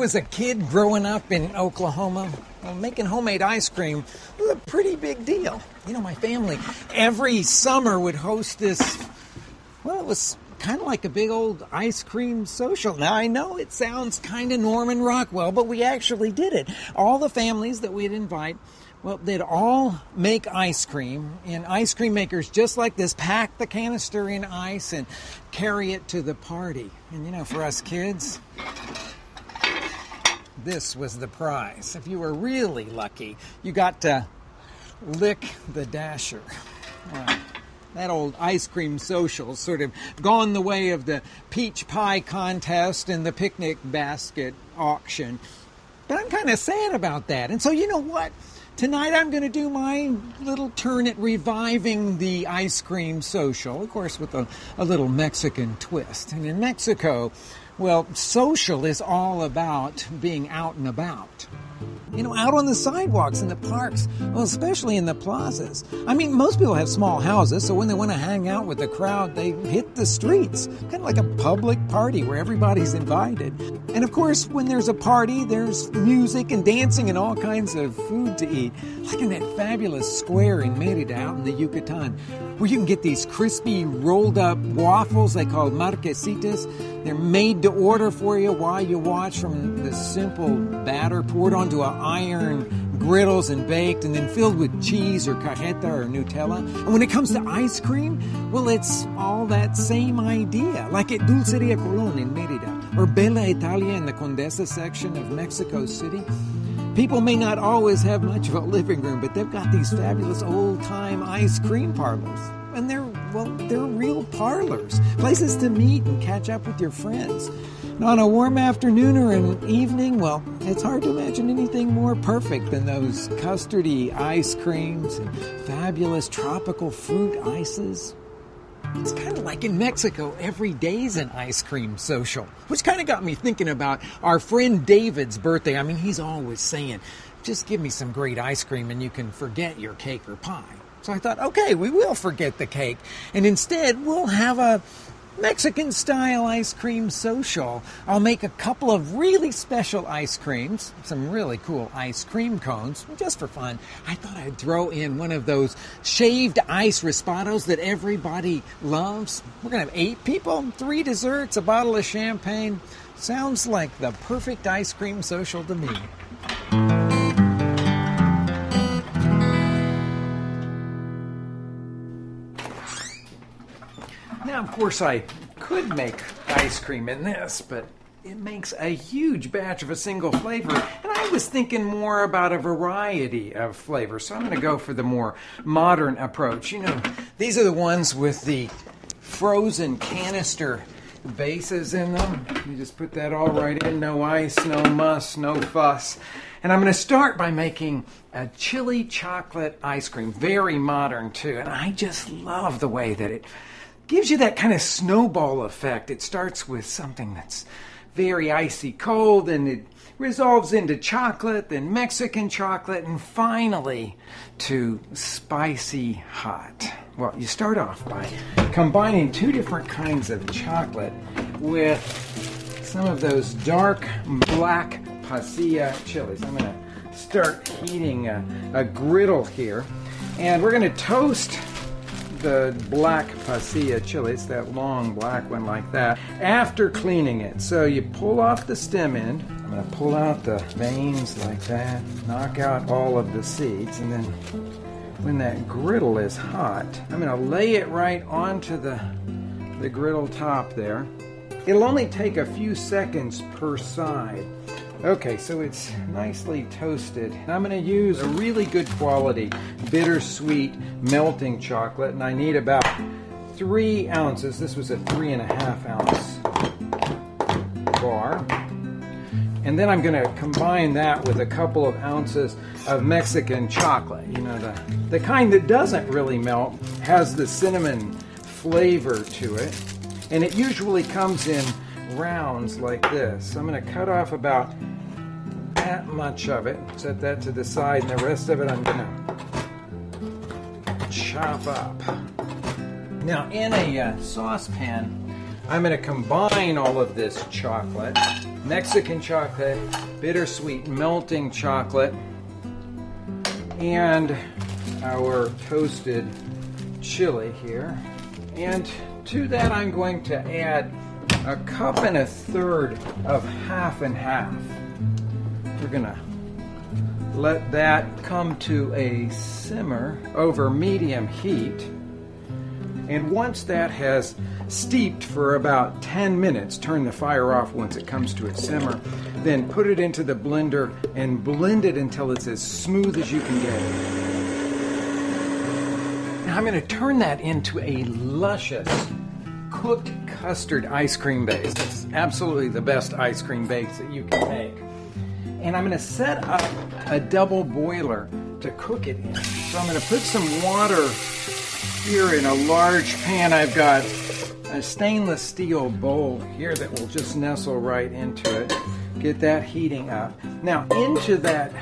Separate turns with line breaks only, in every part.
was a kid growing up in Oklahoma, well, making homemade ice cream was a pretty big deal. You know, my family every summer would host this, well, it was kind of like a big old ice cream social. Now, I know it sounds kind of Norman Rockwell, but we actually did it. All the families that we'd invite, well, they'd all make ice cream in ice cream makers just like this, pack the canister in ice and carry it to the party. And, you know, for us kids, this was the prize. If you were really lucky, you got to lick the dasher. That old ice cream social sort of gone the way of the peach pie contest and the picnic basket auction. But I'm kind of sad about that. And so you know what? Tonight I'm going to do my little turn at reviving the ice cream social, of course with a little Mexican twist. And in Mexico, well, social is all about being out and about. You know, out on the sidewalks, in the parks, well, especially in the plazas. I mean, most people have small houses, so when they want to hang out with the crowd, they hit the streets. Kind of like a public party where everybody's invited. And of course, when there's a party, there's music and dancing and all kinds of food to eat. Like in that fabulous square in Mérida out in the Yucatan, where you can get these crispy rolled up waffles they call marquesitas. They're made to order for you while you watch, from the simple batter poured onto an iron griddles and baked and then filled with cheese or cajeta or Nutella. And when it comes to ice cream, well, it's all that same idea, like at Dulceria Colón in Mérida or Bella Italia in the Condesa section of Mexico City. People may not always have much of a living room, but they've got these fabulous old-time ice cream parlors. And they're real parlors, places to meet and catch up with your friends. And on a warm afternoon or an evening, well, it's hard to imagine anything more perfect than those custardy ice creams and fabulous tropical fruit ices. It's kind of like in Mexico, every day's an ice cream social, which kind of got me thinking about our friend David's birthday. I mean, he's always saying, just give me some great ice cream and you can forget your cake or pie. So I thought, okay, we will forget the cake, and instead we'll have a Mexican-style ice cream social. I'll make a couple of really special ice creams, some really cool ice cream cones, just for fun. I thought I'd throw in one of those shaved ice raspados that everybody loves. We're going to have 8 people, 3 desserts, a bottle of champagne. Sounds like the perfect ice cream social to me. Now, of course, I could make ice cream in this, but it makes a huge batch of a single flavor, and I was thinking more about a variety of flavors, so I'm going to go for the more modern approach. You know, these are the ones with the frozen canister bases in them. You just put that all right in, no ice, no muss, no fuss. And I'm going to start by making a chili chocolate ice cream, very modern too, and I just love the way that it gives you that kind of snowball effect. It starts with something that's very icy cold, and it resolves into chocolate, then Mexican chocolate, and finally to spicy hot. Well, you start off by combining 2 different kinds of chocolate with some of those dark black pasilla chilies. I'm going to start heating a griddle here, and we're going to toast the black pasilla chilies, that long black one like that, after cleaning it. So you pull off the stem end. I'm going to pull out the veins like that, knock out all of the seeds, and then when that griddle is hot, I'm going to lay it right onto the griddle top there. It'll only take a few seconds per side. Okay, so it's nicely toasted. I'm going to use a really good quality bittersweet melting chocolate, and I need about 3 ounces. This was a 3.5 ounce bar. And then I'm going to combine that with a couple of ounces of Mexican chocolate. You know, the kind that doesn't really melt, has the cinnamon flavor to it. And it usually comes in rounds like this. So I'm going to cut off about that much of it, set that to the side, and the rest of it I'm going to chop up. Now in a saucepan, I'm going to combine all of this chocolate Mexican chocolate, bittersweet melting chocolate, and our toasted chili here. And to that I'm going to add a cup and a third of half and half. We're gonna let that come to a simmer over medium heat. And once that has steeped for about 10 minutes, turn the fire off once it comes to a simmer, then put it into the blender and blend it until it's as smooth as you can get it. Now I'm going to turn that into a luscious cooked custard ice cream base. It's absolutely the best ice cream base that you can make. And I'm going to set up a double boiler to cook it in. So I'm going to put some water here in a large pan. I've got a stainless steel bowl here that will just nestle right into it. Get that heating up. Now into that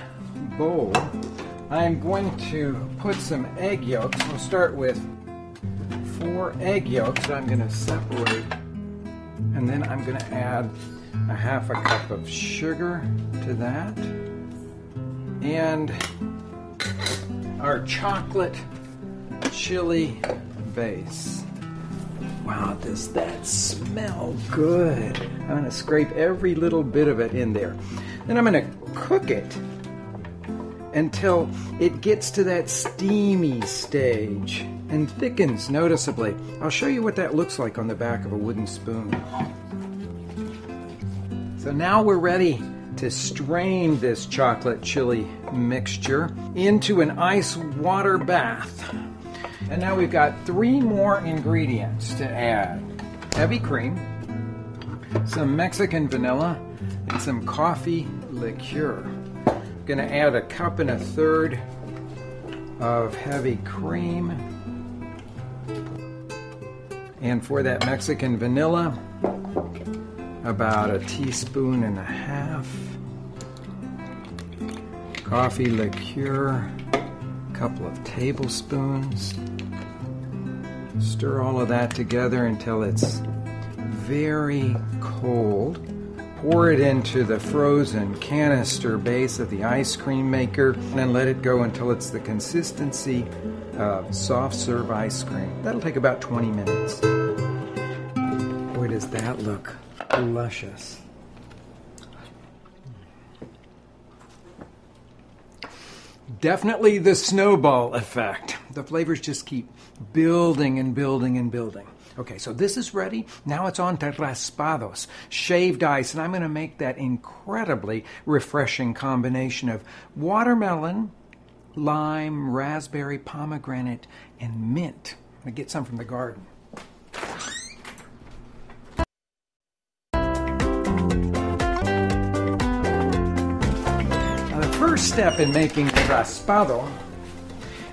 bowl, I'm going to put some egg yolks. We'll start with 4 egg yolks that I'm going to separate. And then I'm going to add a half a cup of sugar to that. And our chocolate chili base. Wow, does that smell good? I'm going to scrape every little bit of it in there. Then I'm going to cook it until it gets to that steamy stage and thickens noticeably. I'll show you what that looks like on the back of a wooden spoon. So now we're ready to strain this chocolate chili mixture into an ice water bath. And now we've got 3 more ingredients to add. Heavy cream, some Mexican vanilla, and some coffee liqueur. I'm going to add a cup and a third of heavy cream. And for that Mexican vanilla, about a teaspoon and a half. Coffee liqueur, a couple of tablespoons. Stir all of that together until it's very cold. Pour it into the frozen canister base of the ice cream maker and then let it go until it's the consistency of soft serve ice cream. That'll take about 20 minutes. Boy, does that look luscious. Definitely the snowball effect. The flavors just keep building and building and building. Okay, so this is ready. Now it's on to raspados, shaved ice, and I'm going to make that incredibly refreshing combination of watermelon, lime, raspberry, pomegranate, and mint. I'm going to get some from the garden. Now the first step in making the raspado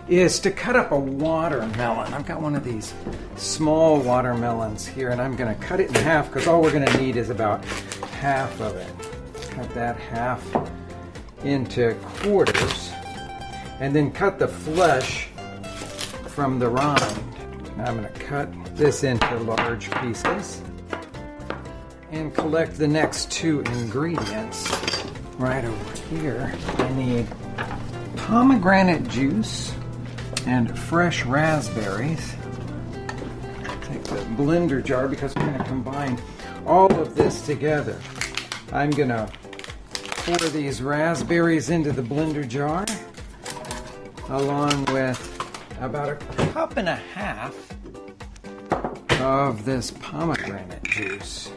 is to cut up a watermelon. I've got one of these small watermelons here, and I'm going to cut it in half because all we're going to need is about half of it. Cut that half into quarters, and then cut the flesh from the rind. Now I'm going to cut this into large pieces and collect the next 2 ingredients right over here. I need pomegranate juice and fresh raspberries. Take the blender jar because we're going to combine all of this together. I'm going to pour these raspberries into the blender jar along with about a cup and a half of this pomegranate juice.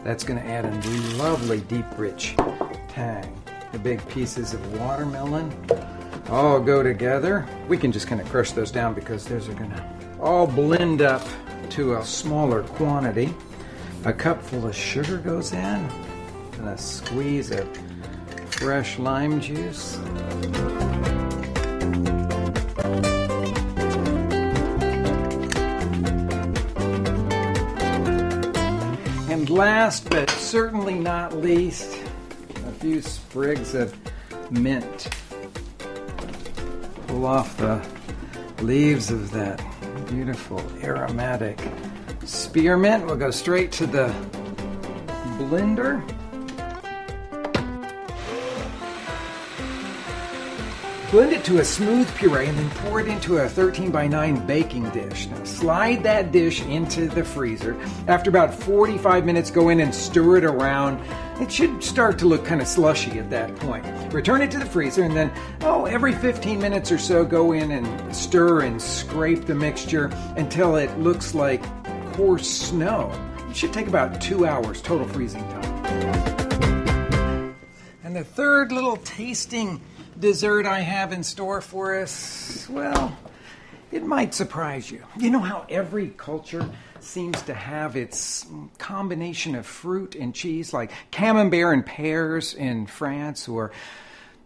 That's going to add a lovely deep rich tang. The big pieces of watermelon all go together. We can just kind of crush those down because those are going to all blend up to a smaller quantity. A cup full of sugar goes in and a squeeze of fresh lime juice. And last but certainly not least, a few sprigs of mint. Pull off the leaves of that Beautiful aromatic spearmint. We'll go straight to the blender. Blend it to a smooth puree and then pour it into a 13 by 9 baking dish. Now slide that dish into the freezer. After about 45 minutes, go in and stir it around. It should start to look kind of slushy at that point. Return it to the freezer and then, every 15 minutes or so, go in and stir and scrape the mixture until it looks like coarse snow. It should take about 2 hours total freezing time. And the third little tasting dessert I have in store for us, well, it might surprise you. You know how every culture seems to have its combination of fruit and cheese, like camembert and pears in France, or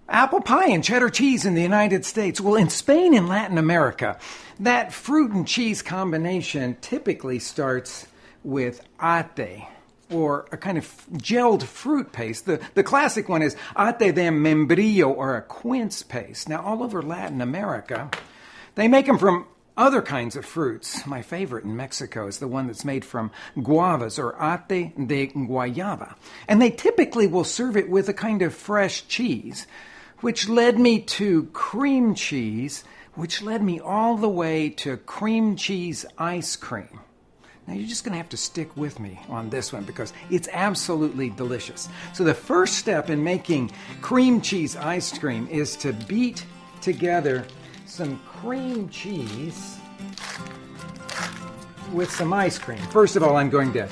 apple pie and cheddar cheese in the United States? Well, in Spain and Latin America, that fruit and cheese combination typically starts with ate, or a kind of gelled fruit paste. The classic one is ate de membrillo, or a quince paste. Now, all over Latin America, they make them from other kinds of fruits. My favorite in Mexico is the one that's made from guavas, or ate de guayaba. And they typically will serve it with a kind of fresh cheese, which led me to cream cheese, which led me all the way to cream cheese ice cream. Now, you're just going to have to stick with me on this one because it's absolutely delicious. So the first step in making cream cheese ice cream is to beat together some cream cheese with some ice cream. First of all, I'm going to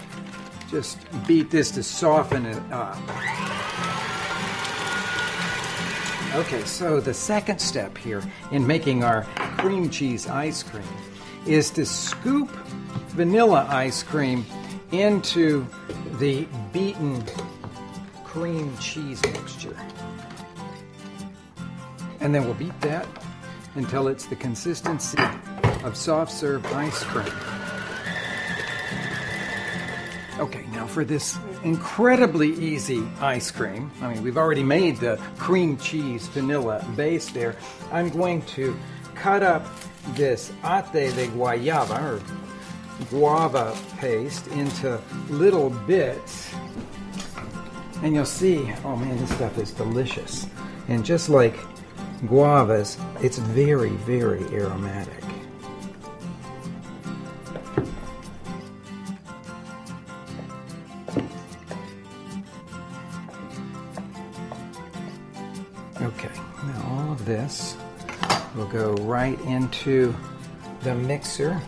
just beat this to soften it up. Okay, so the second step here in making our cream cheese ice cream is to scoop vanilla ice cream into the beaten cream cheese mixture. And then we'll beat that until it's the consistency of soft serve ice cream. Okay, now for this incredibly easy ice cream, we've already made the cream cheese vanilla base there. I'm going to cut up this ate de guayaba, or guava paste, into little bits. And you'll see, oh man, this stuff is delicious. And just like guavas, it's very, very aromatic. Okay, now all of this will go right into the mixer.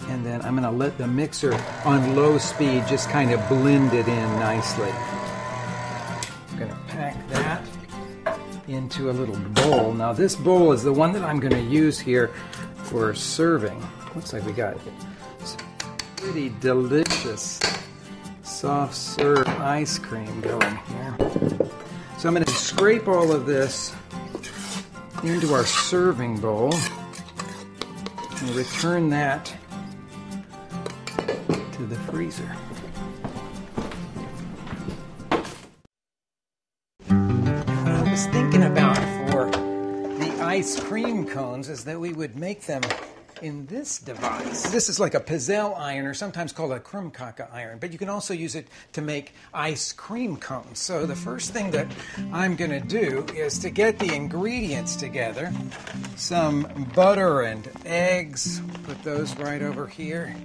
And then I'm going to let the mixer on low speed just kind of blend it in nicely. I'm going to pack that into a little bowl. Now this bowl is the one that I'm going to use here for serving. Looks like we got some pretty delicious soft serve ice cream going here. So I'm going to scrape all of this into our serving bowl and return that to the freezer. What I was thinking about for the ice cream cones is that we would make them in this device. This is like a pizzelle iron, or sometimes called a krumkaka iron, but you can also use it to make ice cream cones. So the first thing that I'm going to do is to get the ingredients together. Some butter and eggs, put those right over here.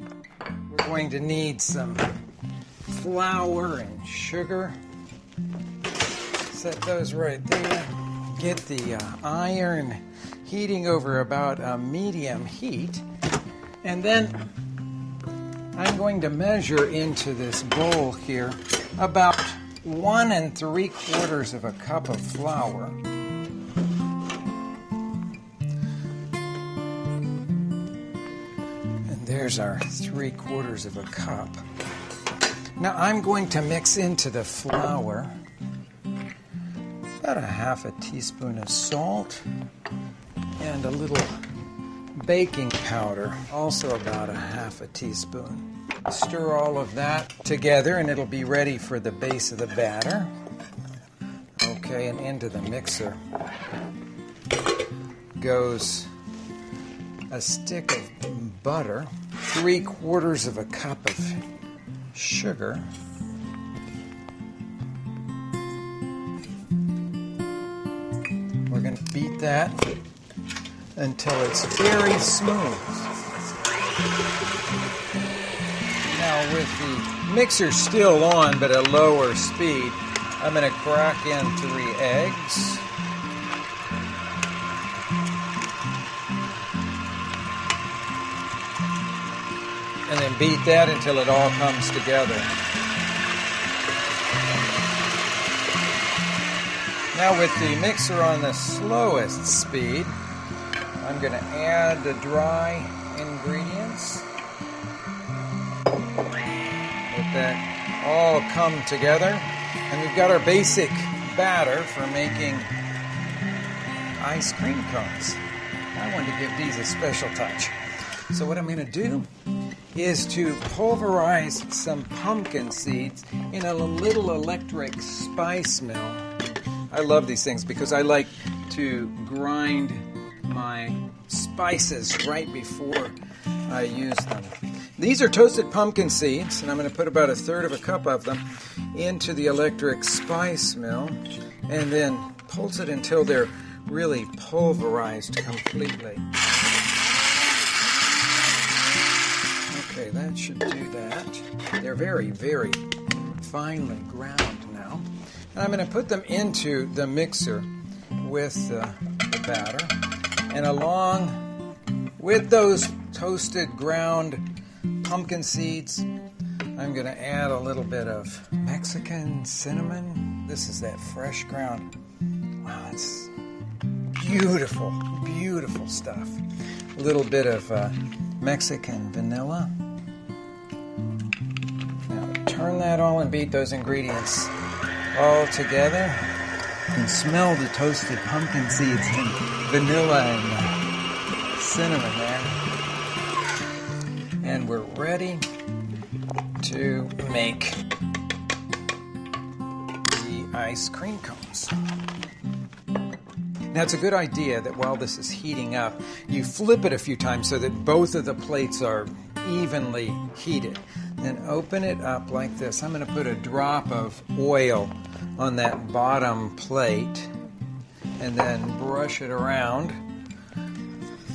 We're going to need some flour and sugar. Set those right there. Get the iron heating over about a medium heat. And then I'm going to measure into this bowl here about 1 3/4 cup of flour. And there's our 3/4 cup. Now I'm going to mix into the flour about a 1/2 teaspoon of salt and a little baking powder, also about a 1/2 teaspoon. Stir all of that together and it'll be ready for the base of the batter. Okay, and into the mixer goes a stick of butter, 3/4 of a cup of sugar, we're going to beat that until it's very smooth. Now with the mixer still on but at a lower speed, I'm going to crack in 3 eggs. And then beat that until it all comes together. Now with the mixer on the slowest speed, I'm going to add the dry ingredients. Let that all come together. And we've got our basic batter for making ice cream cones. I wanted to give these a special touch. So what I'm going to do is to pulverize some pumpkin seeds in a little electric spice mill. I love these things because I like to grind my spices right before I use them. These are toasted pumpkin seeds, and I'm going to put about 1/3 of a cup of them into the electric spice mill and then pulse it until they're really pulverized completely. Okay, that should do that. They're very, very finely ground now. And I'm going to put them into the mixer with the batter. And along with those toasted ground pumpkin seeds, I'm going to add a little bit of Mexican cinnamon. This is that fresh ground. Wow, that's beautiful, beautiful stuff. A little bit of Mexican vanilla. Now turn that all and beat those ingredients all together. You can smell the toasted pumpkin seeds and vanilla and cinnamon there. And we're ready to make the ice cream cones. Now, it's a good idea that while this is heating up, you flip it a few times so that both of the plates are evenly heated. Then open it up like this. I'm going to put a drop of oil on that bottom plate and then brush it around.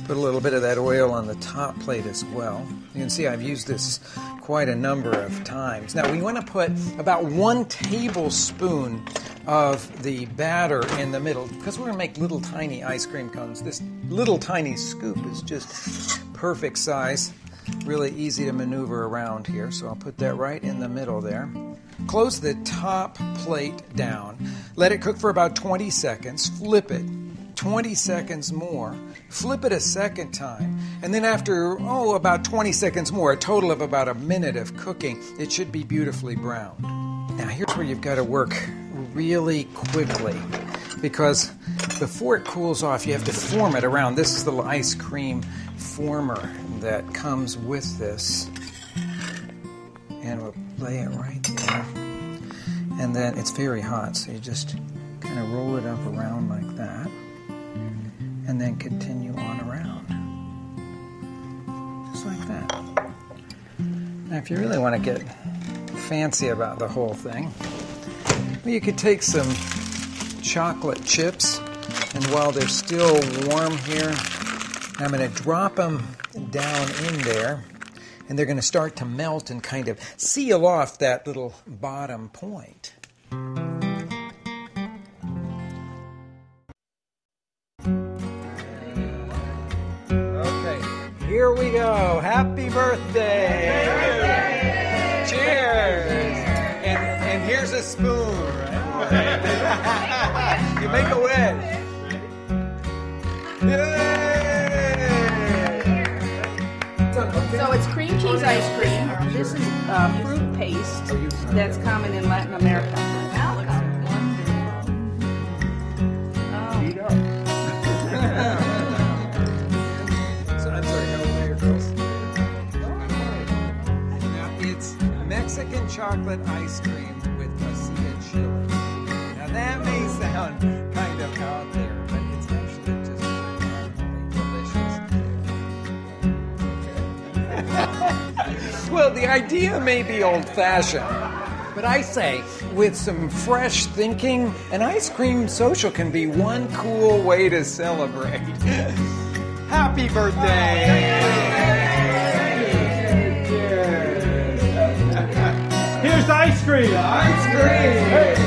Put a little bit of that oil on the top plate as well. You can see I've used this quite a number of times. Now, we want to put about 1 tablespoon of the batter in the middle because we're going to make little tiny ice cream cones. This little tiny scoop is just perfect size, really easy to maneuver around here. So I'll put that right in the middle there. Close the top plate down. Let it cook for about 20 seconds. Flip it 20 seconds more. Flip it a second time. And then after, about 20 seconds more, a total of about a minute of cooking, it should be beautifully browned. Now here's where you've got to work really quickly because before it cools off, you have to form it around. This is the ice cream former that comes with this. And we'll lay it right there. And then it's very hot, so you just kind of roll it up around like that. And then continue on around. Just like that. Now, if you really want to get fancy about the whole thing, well, you could take some chocolate chips, and while they're still warm here, I'm going to drop them down in there, and they're going to start to melt and kind of seal off that little bottom point. Okay, here we go. Happy birthday! Happy birthday! Cheers! And here's a spoon. You make a wish. Yay!
So it's cream cheese ice cream. This is fruit paste that's common in Latin America.
So I'm sorry, how old are your girls? Now it's Mexican chocolate ice cream with pasilla chili. Now that may sound kind of out there, but it's actually just phenomenally delicious. The idea may be old-fashioned, but I say, with some fresh thinking, an ice cream social can be one cool way to celebrate. Happy birthday!
Here's ice cream!
Ice cream!
Hey.